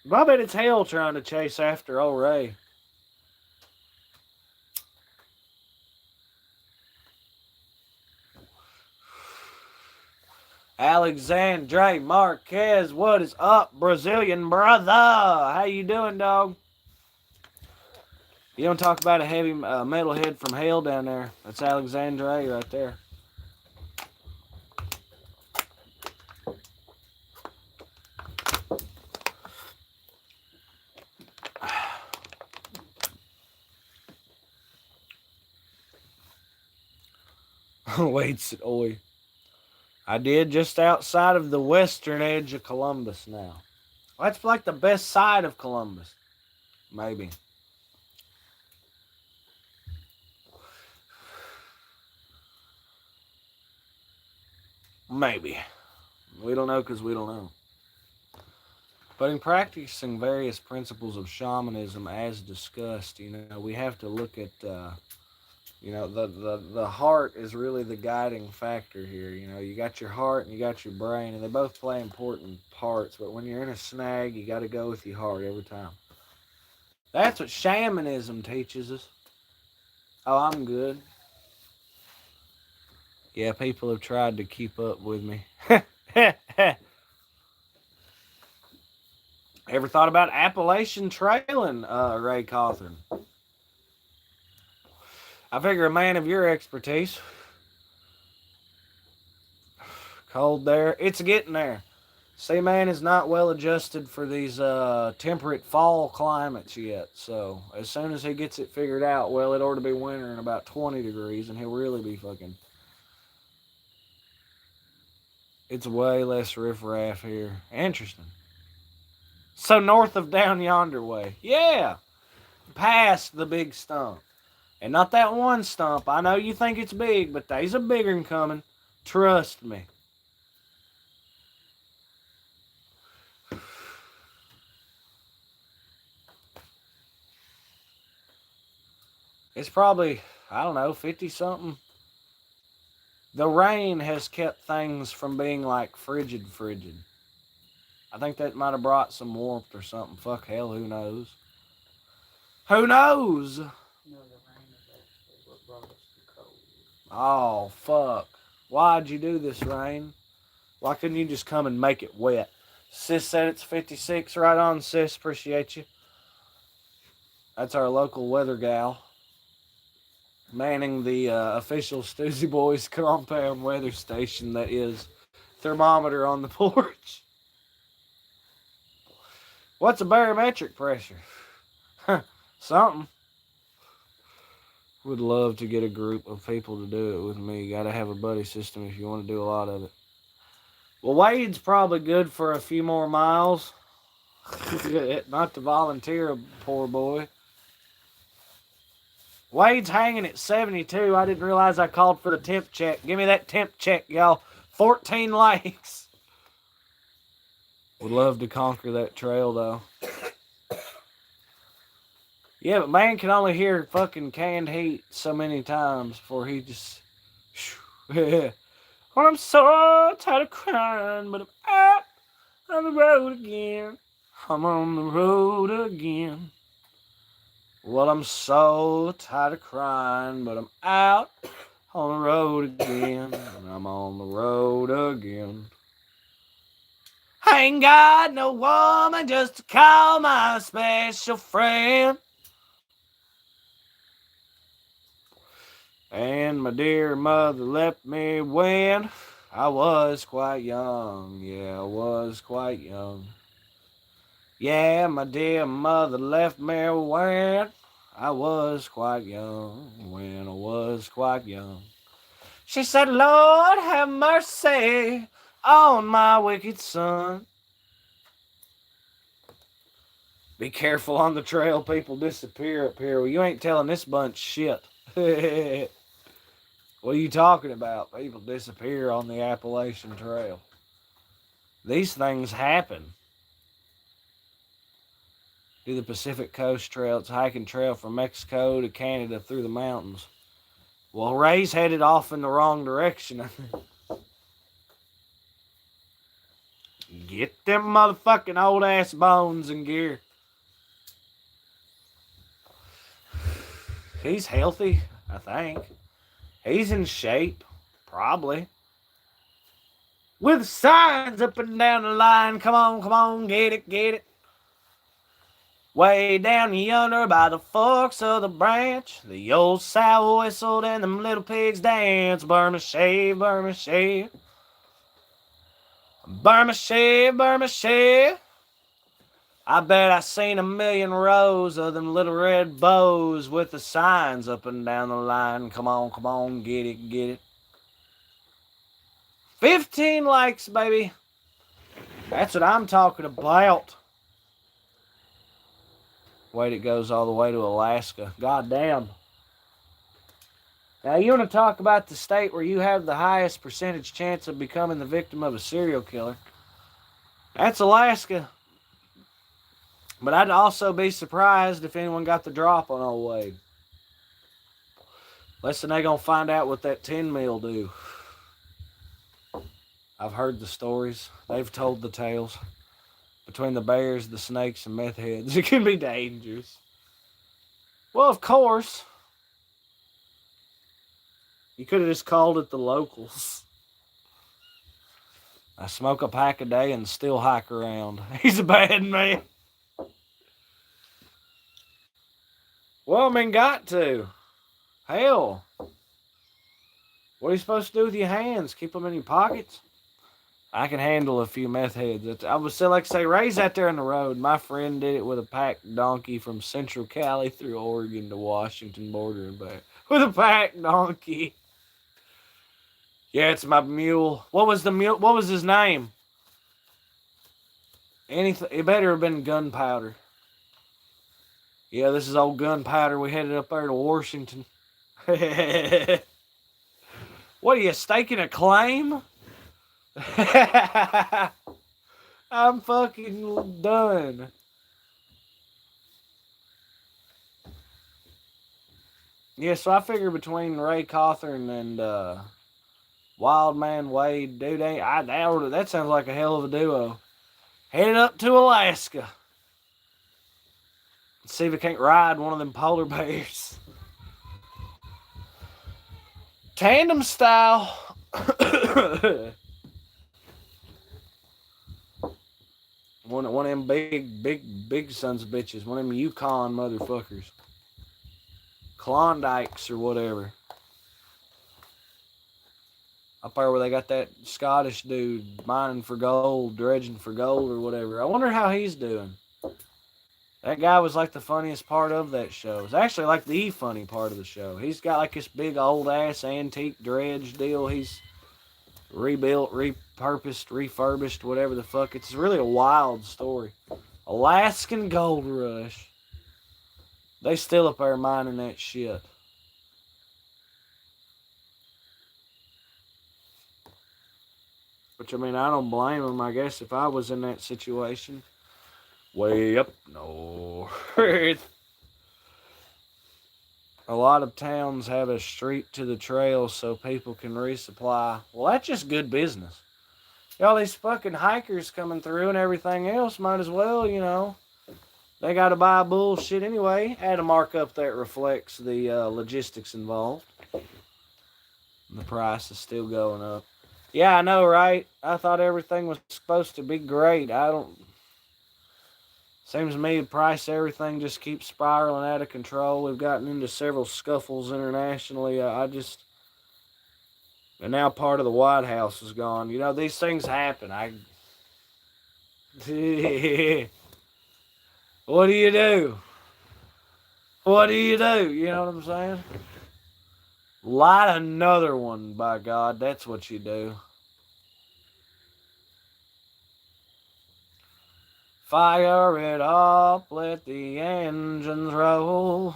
A: But I bet it's hell trying to chase after old Ray. Alexandre Marquez, what is up, Brazilian brother? How you doing, dog? You don't talk about a heavy metalhead from hell down there. That's Alexandre right there. Wait, said oi. I did just outside of the western edge of Columbus now. That's like the best side of Columbus. Maybe. Maybe. We don't know because we don't know. But in practicing various principles of shamanism as discussed, we have to look at, You know, the heart is really the guiding factor here. You know, you got your heart and you got your brain, and they both play important parts. But when you're in a snag, you got to go with your heart every time. That's what shamanism teaches us. Oh, I'm good. Yeah, people have tried to keep up with me. Ever thought about Appalachian trailing, Ray Cawthorn? I figure a man of your expertise. Cold there. It's getting there. Seaman is not well adjusted for these temperate fall climates yet. So as soon as he gets it figured out, well, it ought to be winter in about 20 degrees, and he'll really be fucking. It's way less riffraff here. Interesting. So north of down yonder way. Yeah. Past the big stump. And not that one stump. I know you think it's big, but there's a bigger one coming. Trust me. It's probably, I don't know, 50 something. The rain has kept things from being like frigid. I think that might have brought some warmth or something. Fuck hell, who knows? Who knows?
B: No, the rain is actually what brought us the cold.
A: Oh, fuck. Why'd you do this, rain? Why couldn't you just come and make it wet? Sis said it's 56. Right on, sis. Appreciate you. That's our local weather gal. Manning the official Stoosey Boys compound weather station that is thermometer on the porch. What's a barometric pressure? Something. Would love to get a group of people to do it with me. You gotta have a buddy system if you want to do a lot of it. Well, Wade's probably good for a few more miles. Not to volunteer, poor boy. Wade's hanging at 72. I didn't realize I called for the temp check. Give me that temp check, y'all. 14 likes. Would love to conquer that trail, though. Yeah, but man can only hear fucking canned heat so many times before he just... Well, I'm so tired of crying, but I'm out on the road again. I'm on the road again. Well, I'm so tired of crying, but I'm out on the road again. And I'm on the road again. I ain't got no woman just to call my special friend. And my dear mother left me when I was quite young. Yeah, I was quite young. Yeah, my dear mother left me when I was quite young. When I was quite young. She said, Lord, have mercy on my wicked son. Be careful on the trail, people disappear up here. Well, you ain't telling this bunch shit. What are you talking about? People disappear on the Appalachian Trail. These things happen. Do the Pacific Coast Trail. It's a hiking trail from Mexico to Canada through the mountains. Well, Ray's headed off in the wrong direction. Get them motherfucking old ass bones in gear. He's healthy, I think. He's in shape, probably. With signs up and down the line. Come on, get it. Way down yonder by the forks of the branch, the old sow whistled and them little pigs dance. Burma shave. I bet I seen 1,000,000 rows of them little red bows with the signs up and down the line. Come on, get it. 15 likes, baby. That's what I'm talking about. Wait, it goes all the way to Alaska. God damn. Now, you want to talk about the state where you have the highest percentage chance of becoming the victim of a serial killer. That's Alaska. But I'd also be surprised if anyone got the drop on old Wade. Listen, they gonna find out what that 10 mil do. I've heard the stories. They've told the tales. Between the bears, the snakes, and meth heads, it can be dangerous. Well, of course. You could have just called it the locals. I smoke a pack a day and still hike around. He's a bad man. Well, I mean, got to. Hell. What are you supposed to do with your hands? Keep them in your pockets? I can handle a few meth heads. I would still like to say, Ray's out there on the road. My friend did it with a packed donkey from Central Cali through Oregon to Washington border and back. With a packed donkey. Yeah, it's my mule. What was the mule? What was his name? Anything? It better have been Gunpowder. Yeah, this is old Gunpowder. We headed up there to Washington. What are you, staking a claim? I'm fucking done. Yeah, so I figure between Ray Cawthorn and Wildman Wade, dude, that sounds like a hell of a duo. Headed up to Alaska. See if we can't ride one of them polar bears. Tandem style. One of them big sons of bitches. One of them Yukon motherfuckers. Klondikes or whatever. Up there where they got that Scottish dude mining for gold, dredging for gold or whatever. I wonder how he's doing. That guy was like the funniest part of that show. It's actually like the funny part of the show. He's got like this big old ass antique dredge deal. He's rebuilt, repurposed, refurbished, whatever the fuck. It's really a wild story. Alaskan gold rush. They still up there mining that shit. Which, I mean, I don't blame them. I guess if I was in that situation. Way up north. A lot of towns have a street to the trail so people can resupply. Well, that's just good business. All these fucking hikers coming through and everything else might as well, you know. They got to buy bullshit anyway. Add a markup that reflects the logistics involved. The price is still going up. Yeah, I know, right? I thought everything was supposed to be great. Seems to me the price of everything just keeps spiraling out of control. We've gotten into several scuffles internationally. And now part of the White House is gone. You know, these things happen. What do you do? What do you do? You know what I'm saying? Light another one, by God. That's what you do. Fire it up, let the engines roll.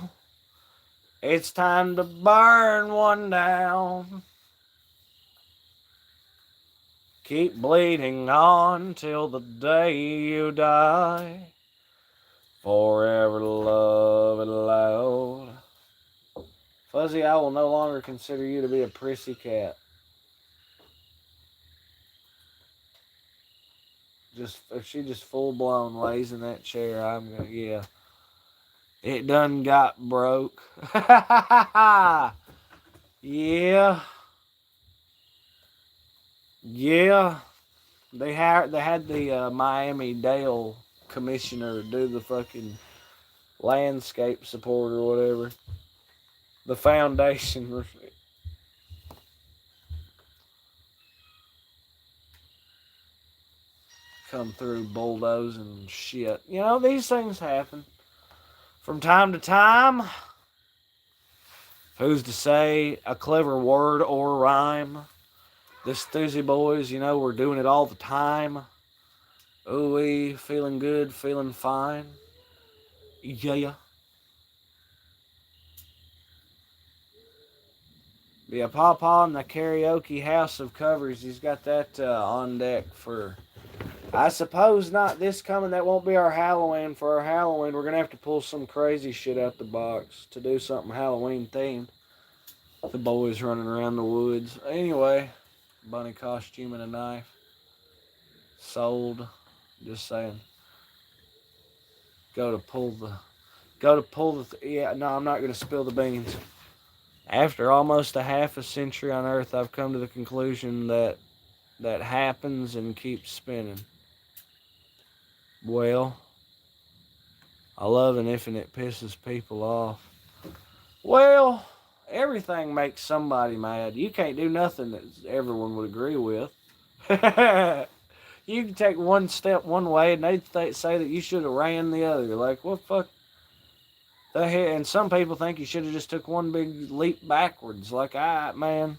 A: It's time to burn one down. Keep bleeding on till the day you die. Forever love and loud. Fuzzy, I will no longer consider you to be a prissy cat. If she just full blown lays in that chair, I'm gonna, yeah. It done got broke. Yeah. Yeah. They had the Miami-Dade commissioner do the fucking landscape support or whatever. The foundation. Come through bulldozing shit. You know, these things happen from time to time. Who's to say a clever word or rhyme? The Stoosey Boys, you know, we're doing it all the time. Ooh-wee, feeling good, feeling fine. Yeah. Yeah, Pawpaw in the karaoke house of covers. He's got that on deck for, I suppose, not this coming. That won't be our Halloween. For our Halloween, we're going to have to pull some crazy shit out the box to do something Halloween themed. The boys running around the woods. Anyway, bunny costume and a knife. Sold. Just saying. Go to pull the. Yeah, no, I'm not going to spill the beans. After almost a half a century on Earth, I've come to the conclusion that happens and keeps spinning. Well, I love it if it pisses people off. Well, everything makes somebody mad. You can't do nothing that everyone would agree with. You can take one step one way and they say that you should have ran the other. Like, what fuck? The hell? And some people think you should have just took one big leap backwards. Like, man.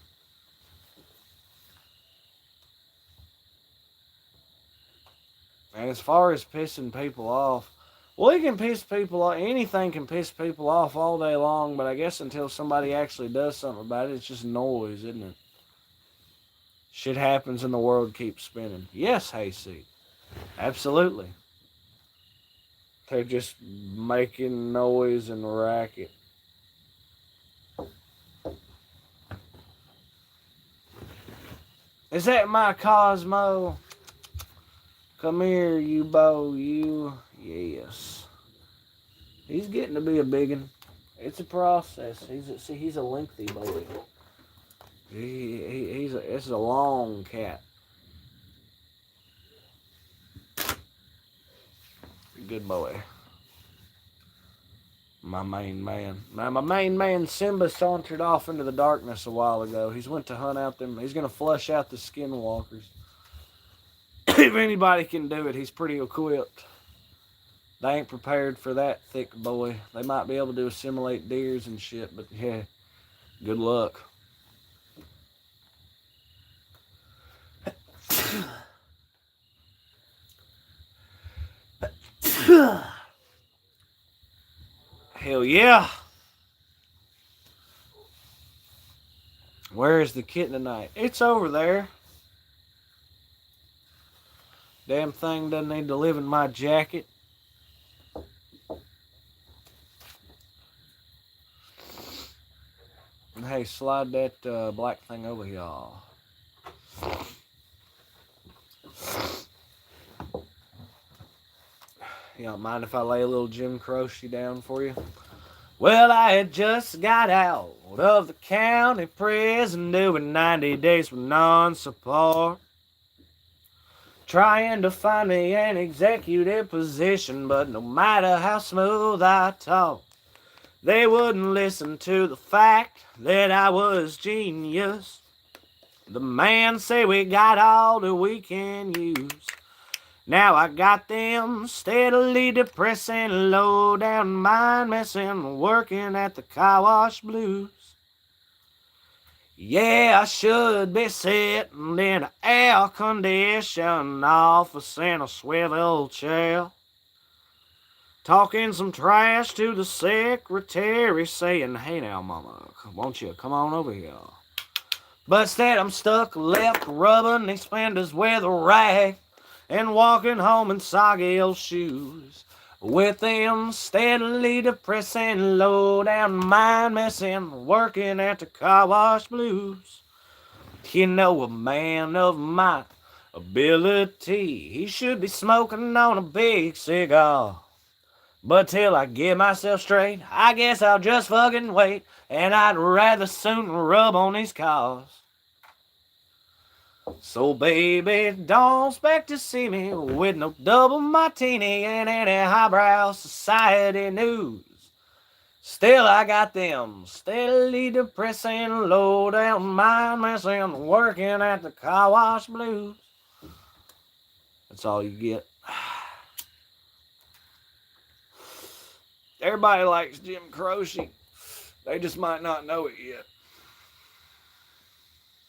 A: And as far as pissing people off, well, it can piss people off. Anything can piss people off all day long, but I guess until somebody actually does something about it, it's just noise, isn't it? Shit happens and the world keeps spinning. Yes, Hayseed. Absolutely. They're just making noise and racket. Is that my Cosmo? Come here, you bow, you. Yes. He's getting to be a biggin. It's a process. He's a lengthy boy. It's a long cat. Good boy. My main man. Now, my main man Simba sauntered off into the darkness a while ago. He's went to hunt out them. He's going to flush out the skinwalkers. If anybody can do it, he's pretty equipped. They ain't prepared for that thick boy. They might be able to assimilate deers and shit, but yeah, good luck. Hell yeah. Where is the kitten tonight? It's over there. Damn thing doesn't need to live in my jacket. Hey, slide that black thing over here. You don't mind if I lay a little Jim Croce down for you? Well, I had just got out of the county prison doing 90 days with non-support. Trying to find me an executive position, but no matter how smooth I talk, they wouldn't listen to the fact that I was genius. The man said we got all that we can use. Now I got them steadily depressing, low down mind messing, working at the car wash blues. Yeah, I should be sitting in an air-conditioned office in a swivel chair, talking some trash to the secretary, saying, hey now, mama, won't you come on over here? But instead I'm stuck left rubbing expanders with a rag and walking home in soggy old shoes, with them steadily depressing, low down mind messing, working at the car wash blues. You know, a man of my ability, he should be smoking on a big cigar. But till I get myself straight, I guess I'll just fucking wait, and I'd rather soon rub on these cars. So baby, don't expect to see me with no double martini and any highbrow society news. Still I got them steadily depressing, low down mind messing, working at the car wash blues. That's all you get. Everybody likes Jim Croce. They just might not know it yet.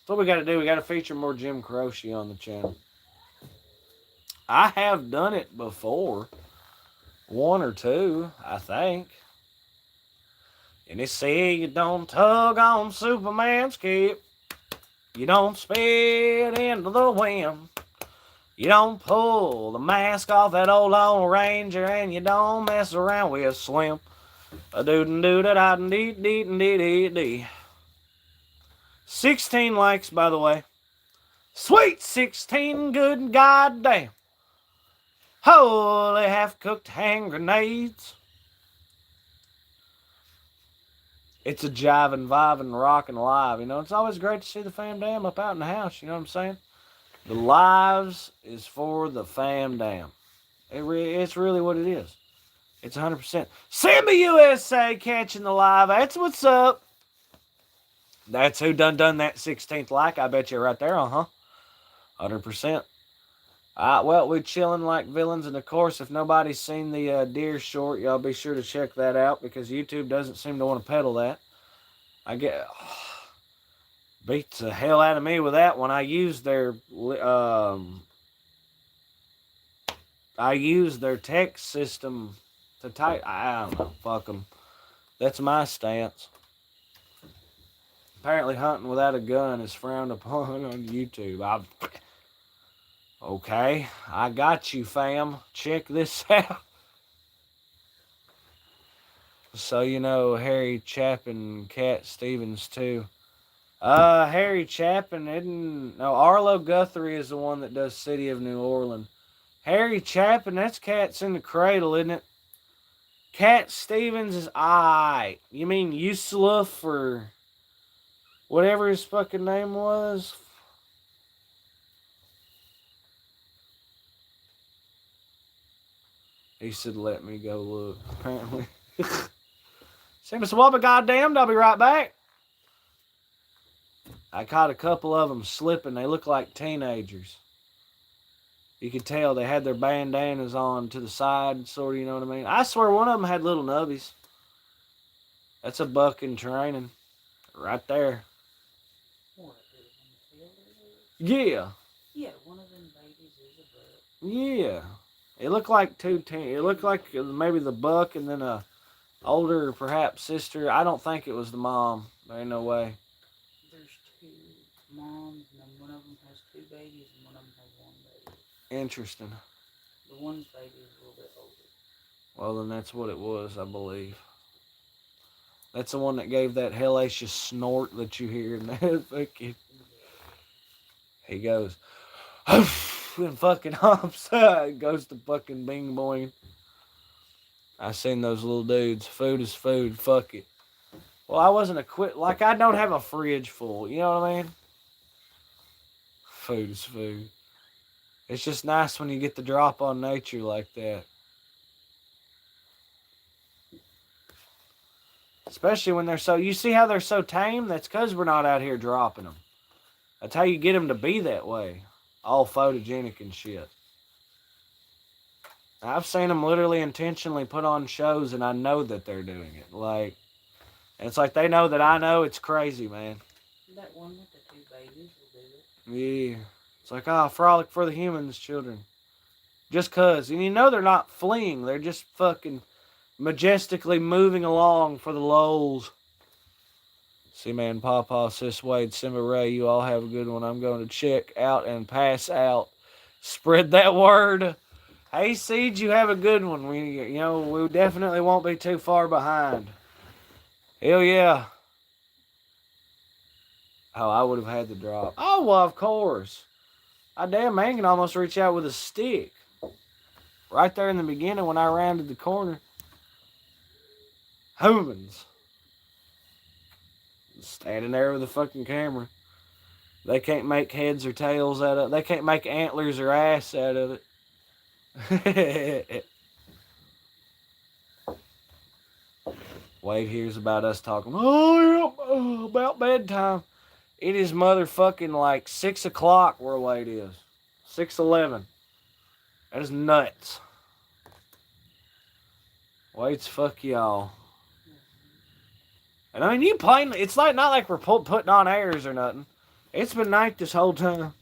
A: So what we got to do, we got to feature more Jim Croce on the channel. I have done it before. One or two, I think. And they say you don't tug on Superman's cape. You don't spit into the wind. You don't pull the mask off that old Lone Ranger, and you don't mess around with Slim. A doo doo da da dee dee dee dee dee. 16 likes, by the way. Sweet 16, good goddamn. Holy half-cooked hand grenades. It's a jiving, vibing, rocking live. You know, it's always great to see the fam dam up out in the house. You know what I'm saying? The lives is for the fam dam. It's really what it is. It's 100%. Sammy USA catching the live. That's what's up. That's who done that 16th like. I bet you right there, 100%. Well, we're chilling like villains, and of course, if nobody's seen the deer short, y'all be sure to check that out because YouTube doesn't seem to want to peddle that. I get beats the hell out of me with that one. I use their text system to type. I don't know. Fuck them. That's my stance. Apparently, hunting without a gun is frowned upon on YouTube. Okay, I got you, fam. Check this out. So, you know, Harry Chapin, Cat Stevens, too. Harry Chapin, Arlo Guthrie is the one that does City of New Orleans. Harry Chapin, that's Cats in the Cradle, isn't it? Cat Stevens is I. You mean Yusuf or whatever his fucking name was? He said, let me go look, apparently. Send us a whoop, goddamn, I'll be right back. I caught a couple of them slipping. They look like teenagers. You could tell they had their bandanas on to the side, sort of, you know what I mean? I swear one of them had little nubbies. That's a buck in training. Right there. Yeah.
B: Yeah, one of them babies is a buck.
A: Yeah. It looked like it looked like maybe the buck and then a older, perhaps, sister. I don't think it was the mom. There ain't no way.
B: There's two moms, and then one of them has two babies, and one of them has one baby.
A: Interesting.
B: The one's baby is a little bit older.
A: Well, then that's what it was, I believe. That's the one that gave that hellacious snort that you hear in that fucking... He goes... and fucking hops. Goes to fucking bing boing. I seen those little dudes. Food is food. Fuck it. Well, I wasn't equipped. Like, I don't have a fridge full. You know what I mean? Food is food. It's just nice when you get the drop on nature like that. Especially when they're so... You see how they're so tame? That's because we're not out here dropping them. That's how you get them to be that way. All photogenic and shit. I've seen them literally intentionally put on shows and I know that they're doing it. Like, and it's like they know that I know. It's crazy, man.
B: That one with the two babies will do it.
A: Yeah. It's like, frolic for the humans, children. Just cuz. And you know they're not fleeing. They're just fucking majestically moving along for the lols. C-Man, Pawpaw, Sis Wade, Simba Ray, you all have a good one. I'm going to check out and pass out. Spread that word. Hey, Siege, you have a good one. We definitely won't be too far behind. Hell yeah. Oh, I would have had the drop. Oh, well, of course. Damn, man can almost reach out with a stick. Right there in the beginning when I rounded the corner. Humans. Standing there with a fucking camera. They can't make heads or tails out of it. They can't make antlers or ass out of it. Wade hears about us talking. About bedtime. It is motherfucking like 6 o'clock where Wade is. 6:11. That is nuts. Wade's fuck y'all. And I mean, you plainly, it's like not like we're putting on airs or nothing. It's been night this whole time.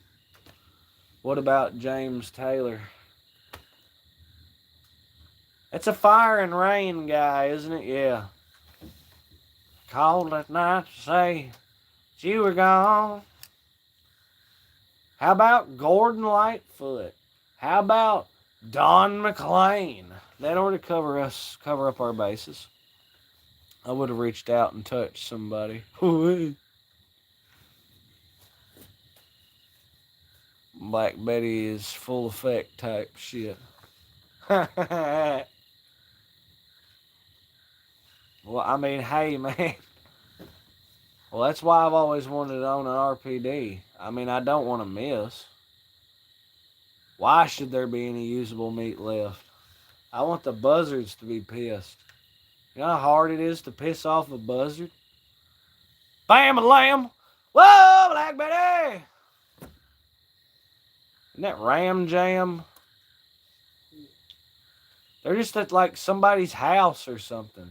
A: What about James Taylor? It's a fire and rain guy, isn't it? Yeah. Called at night to say that you were gone. How about Gordon Lightfoot? How about Don McLean? That ought to cover up our bases. I would have reached out and touched somebody. Black Betty is full effect type shit. Well, I mean, hey, man. Well, that's why I've always wanted to own an RPD. I mean, I don't want to miss. Why should there be any usable meat left? I want the buzzards to be pissed. You know how hard it is to piss off a buzzard? Bam a lamb! Whoa, Black Betty! Isn't that Ram Jam? They're just at like somebody's house or something.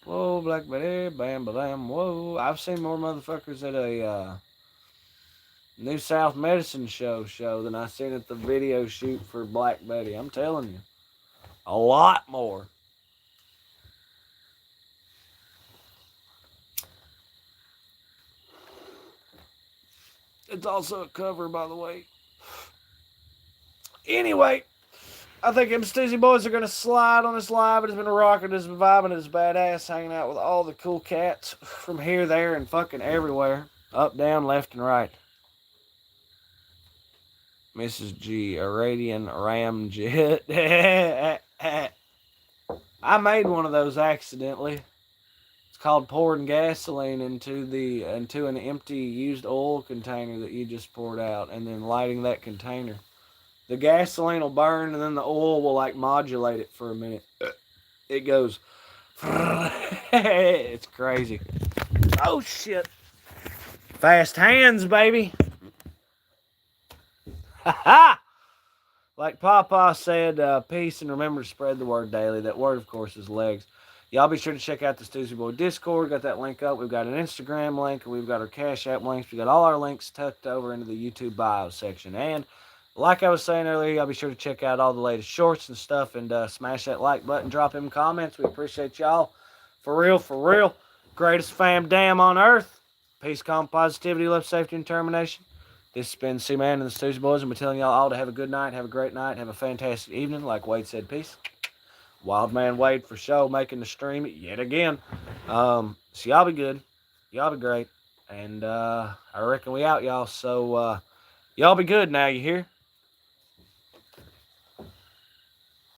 A: Whoa, Black Betty, bam, bam, whoa. I've seen more motherfuckers at a New South Medicine show than I seen at the video shoot for Black Betty. I'm telling you. A lot more. It's also a cover, by the way. Anyway, I think them Stoosey Boys are going to slide on this live. It has been a rocket. It has been vibing. It is badass hanging out with all the cool cats from here, there, and fucking everywhere. Up, down, left, and right. Mrs. G, Arabian Ramjet. I made one of those accidentally. It's called pouring gasoline into an empty used oil container that you just poured out, and then lighting that container. The gasoline will burn, and then the oil will like modulate it for a minute. It goes. It's crazy. Oh shit! Fast hands, baby. Ha ha! Like Papa said, peace and remember to spread the word daily. That word, of course, is legs. Y'all be sure to check out the Stoosey Boy Discord. Got that link up. We've got an Instagram link, and we've got our Cash App links. We got all our links tucked over into the YouTube bio section. And like I was saying earlier, y'all be sure to check out all the latest shorts and stuff, and smash that like button, drop in comments. We appreciate y'all. For real, for real. Greatest fam damn on earth. Peace, calm, positivity, love, safety, and determination. This has been C-Man and the Stoosey Boys, and we're telling y'all all to have a good night, have a great night, have a fantastic evening. Like Wade said, peace. Wildman Wade for show, making the stream yet again. So y'all be good. Y'all be great. And I reckon we out, y'all. So y'all be good now, you hear?